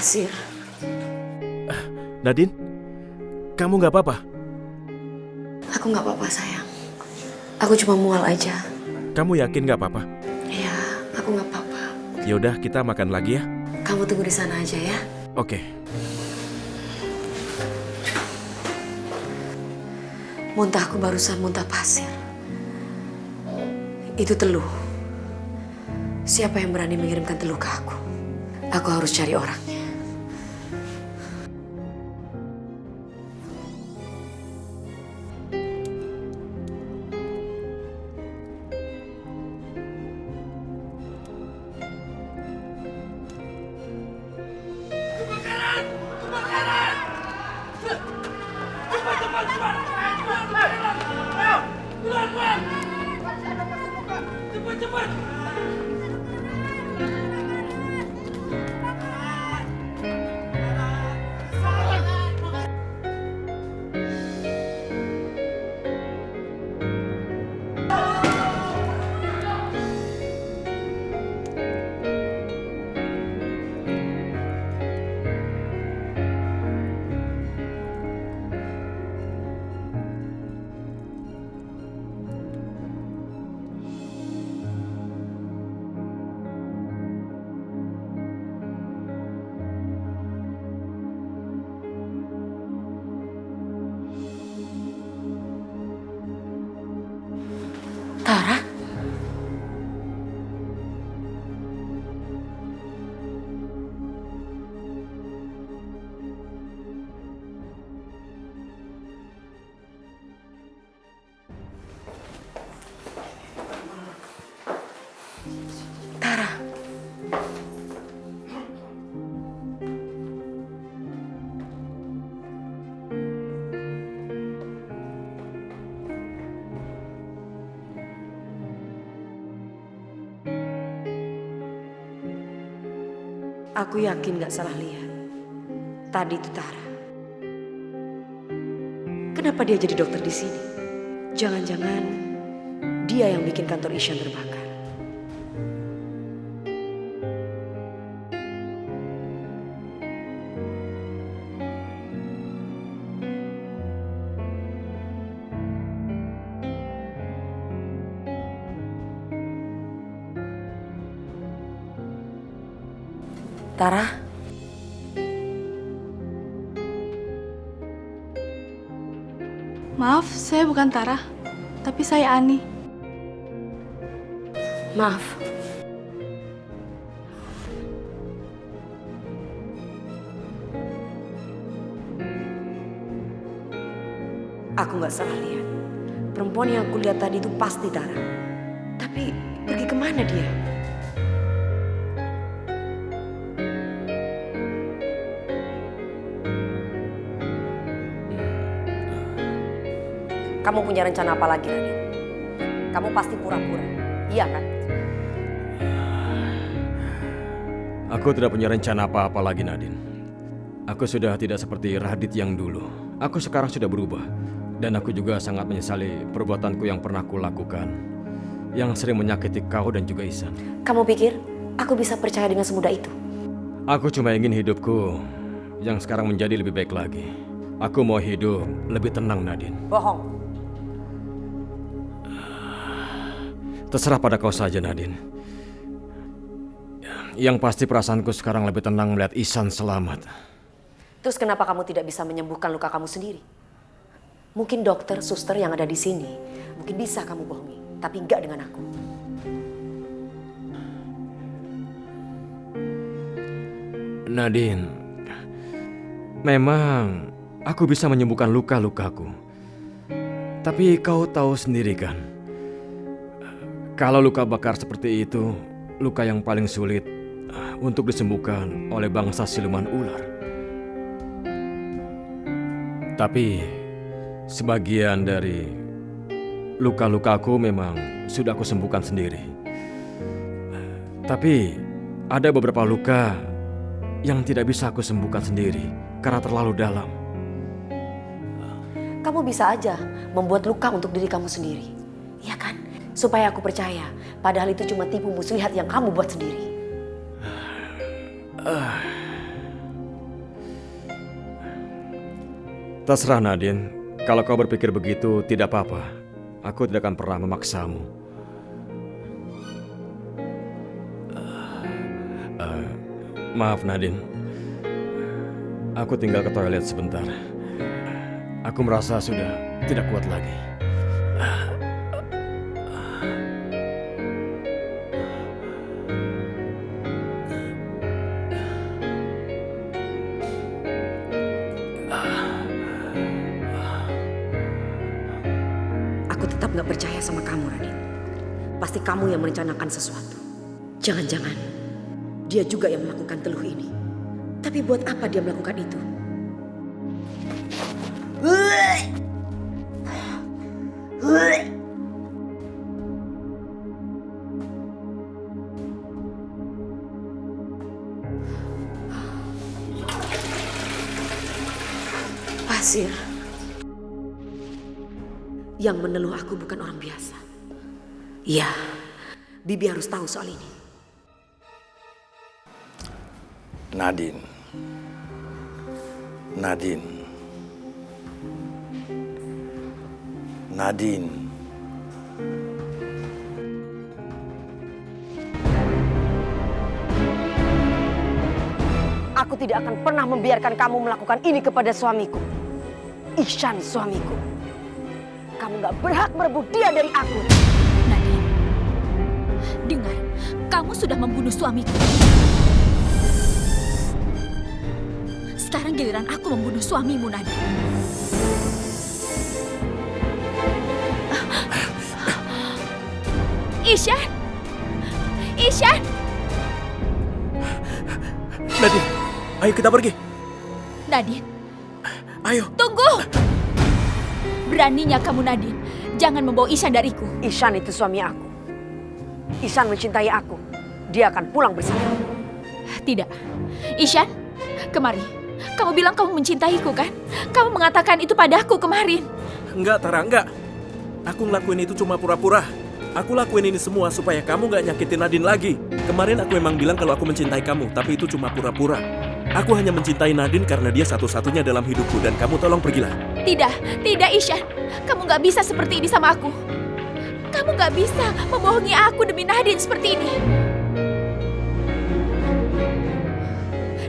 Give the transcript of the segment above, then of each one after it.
Pasir. Nadine, kamu nggak apa-apa? Aku nggak apa-apa sayang. Aku cuma mual aja. Kamu yakin nggak apa-apa? Iya, aku nggak apa-apa. Yaudah, kita makan lagi ya. Kamu tunggu di sana aja ya. Oke. Muntahku barusan muntah pasir. Itu teluh. Siapa yang berani mengirimkan teluh ke aku? Aku harus cari orangnya. Tara? Tara. Aku yakin gak salah lihat. Tadi itu Tara. Kenapa dia jadi dokter di sini? Jangan-jangan dia yang bikin kantor Ishan terbakar. Tara? Maaf, saya bukan Tara, tapi saya Ani. Maaf. Aku gak salah lihat. Perempuan yang aku lihat tadi itu pasti Tara. Tapi pergi kemana dia? Kamu punya rencana apa lagi, Nadine? Kamu pasti pura-pura, iya kan? Aku tidak punya rencana apa-apa lagi, Nadine. Aku sudah tidak seperti Radit yang dulu. Aku sekarang sudah berubah. Dan aku juga sangat menyesali perbuatanku yang pernah kulakukan. Yang sering menyakiti kau dan juga Ihsan. Kamu pikir aku bisa percaya dengan semudah itu? Aku cuma ingin hidupku yang sekarang menjadi lebih baik lagi. Aku mau hidup lebih tenang, Nadine. Bohong. Terserah pada kau saja, Nadine. Yang pasti perasaanku sekarang lebih tenang melihat Ihsan selamat. Terus kenapa kamu tidak bisa menyembuhkan luka kamu sendiri? Mungkin dokter, suster yang ada di sini, mungkin bisa kamu bohongi, tapi enggak dengan aku. Nadine, memang aku bisa menyembuhkan luka-lukaku. Tapi kau tahu sendiri kan, kalau luka bakar seperti itu, luka yang paling sulit untuk disembuhkan oleh bangsa siluman ular. Tapi sebagian dari luka-lukaku memang sudah aku sembuhkan sendiri. Tapi ada beberapa luka yang tidak bisa aku sembuhkan sendiri karena terlalu dalam. Kamu bisa aja membuat luka untuk diri kamu sendiri, ya kan? Supaya aku percaya, padahal itu cuma tipu muslihat yang kamu buat sendiri. Terserah Nadine, kalau kau berpikir begitu tidak apa-apa. Aku tidak akan pernah memaksamu. Maaf Nadine, aku tinggal ke toilet sebentar. Aku merasa sudah tidak kuat lagi. Aku tetap gak percaya sama kamu, Radit. Pasti kamu yang merencanakan sesuatu. Jangan-jangan dia juga yang melakukan teluh ini. Tapi buat apa dia melakukan itu? Pasir. Yang meneluh aku bukan orang biasa. Iya, Bibi harus tahu soal ini. Nadine. Aku tidak akan pernah membiarkan kamu melakukan ini kepada suamiku. Ihsan suamiku. Kamu gak berhak merebut dia dari aku. Nadine, dengar, kamu sudah membunuh suamiku. Sekarang giliran aku membunuh suamimu, Nadine. Ihsan! Nadine, ayo kita pergi. Nadine, Ayo. tunggu! Beraninya kamu, Nadine. Jangan membawa Ihsan dariku. Ihsan itu suami aku. Ihsan mencintai aku. Dia akan pulang bersamaku. Tidak. Ihsan, kemari. Kamu bilang kamu mencintaiku, kan? Kamu mengatakan itu padaku kemarin. Enggak, Tara, enggak. Aku ngelakuin itu cuma pura-pura. Aku lakuin ini semua supaya kamu gak nyakitin Nadine lagi. Kemarin aku memang bilang kalau aku mencintai kamu, tapi itu cuma pura-pura. Aku hanya mencintai Nadine karena dia satu-satunya dalam hidupku dan kamu tolong pergilah. Tidak Ihsan. Kamu gak bisa seperti ini sama aku. Kamu gak bisa membohongi aku demi Nadine seperti ini.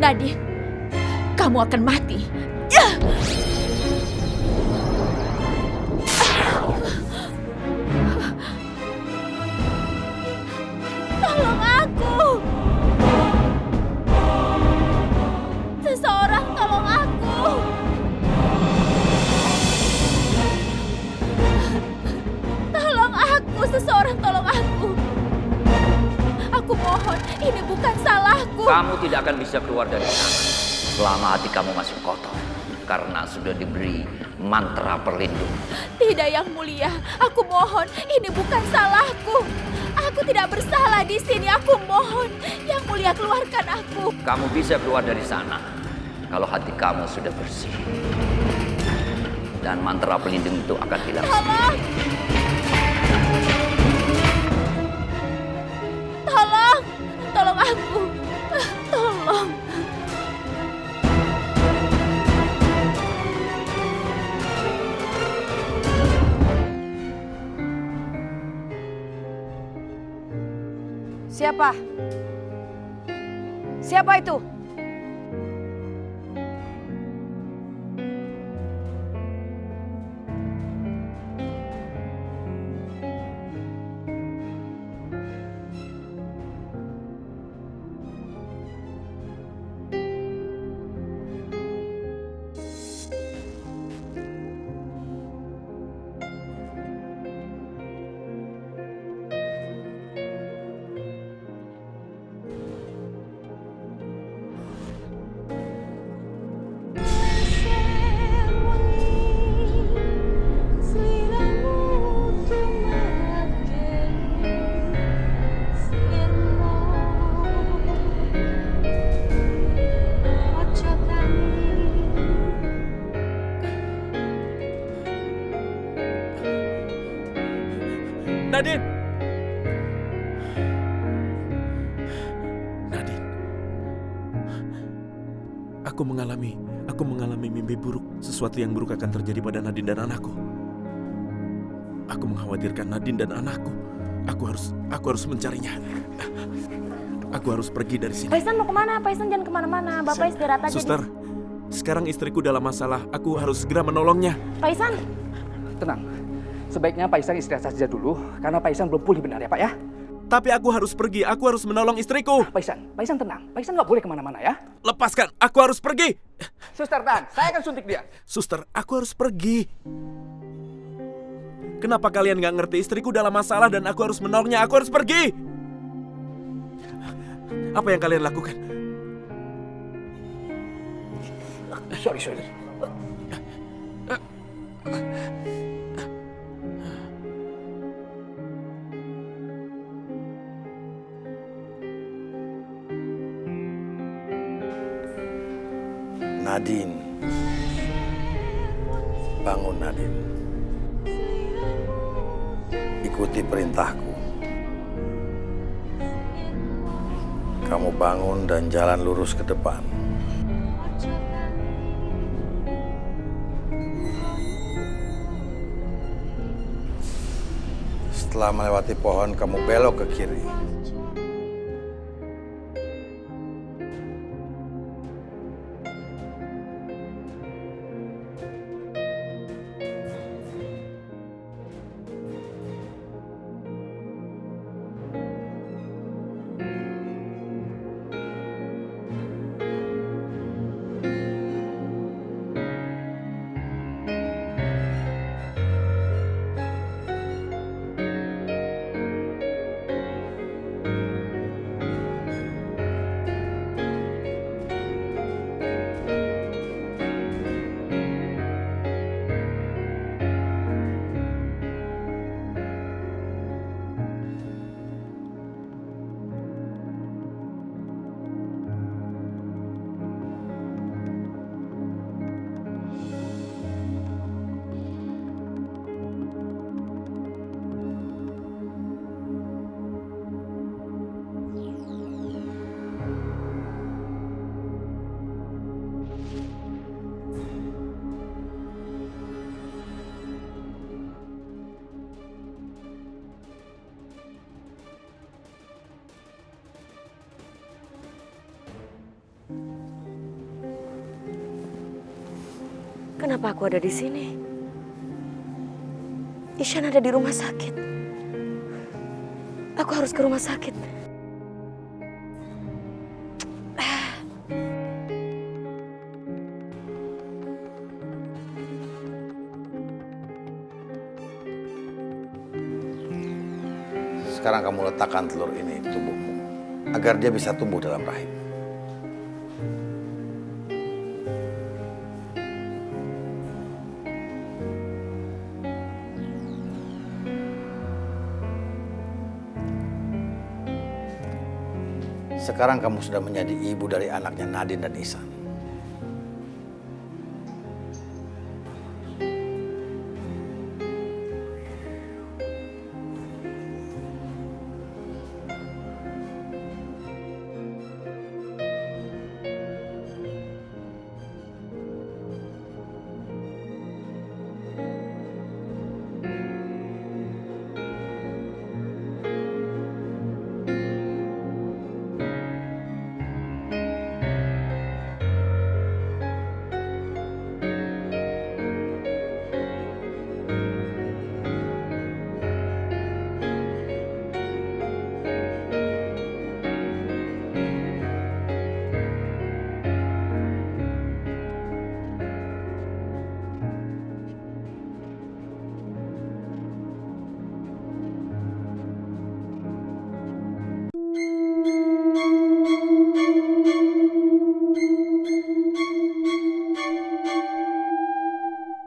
Nadine, kamu akan mati. Tolong aku. Seseorang tolong aku. Tolong aku, seseorang tolong aku. Aku mohon, ini bukan salahku. Kamu tidak akan bisa keluar dari sana selama hati kamu masih kotor karena sudah diberi mantra perlindung. Tidak, Yang Mulia. Aku mohon, ini bukan salahku. Aku tidak bersalah di sini. Aku mohon, Yang Mulia, keluarkan aku. Kamu bisa keluar dari sana kalau hati kamu sudah bersih. Dan mantra pelindung itu akan hilang. Tolong! Tolong! Tolong aku! Tolong! Siapa? Siapa itu? Nadine! Nadine. Aku Aku mengalami mimpi buruk. Sesuatu yang buruk akan terjadi pada Nadine dan anakku. Aku mengkhawatirkan Nadine dan anakku. Aku harus mencarinya. Aku harus pergi dari sini. Pak Ihsan mau kemana? Pak Ihsan jangan kemana-mana. Bapak istirahat aja. Suster, sekarang istriku dalam masalah. Aku harus segera menolongnya. Pak Ihsan. Tenang. Sebaiknya Pak Ihsan istirahat saja dulu, karena Pak Ihsan belum pulih benar ya Pak ya. Tapi aku harus pergi. Aku harus menolong istriku. Pak Ihsan tenang. Pak Ihsan nggak boleh kemana-mana ya. Lepaskan. Aku harus pergi. Suster, tahan. Saya akan suntik dia. Suster, aku harus pergi. Kenapa kalian nggak ngerti? Istriku dalam masalah dan aku harus menolongnya. Aku harus pergi. Apa yang kalian lakukan? Sorry. Nadine. Bangun, Nadine. Ikuti perintahku. Kamu bangun dan jalan lurus ke depan. Setelah melewati pohon, kamu belok ke kiri. Kenapa aku ada di sini? Ishan ada di rumah sakit. Aku harus ke rumah sakit. Sekarang kamu letakkan telur ini di tubuhmu agar dia bisa tumbuh dalam rahim. Sekarang kamu sudah menjadi ibu dari anaknya Nadine dan Ihsan.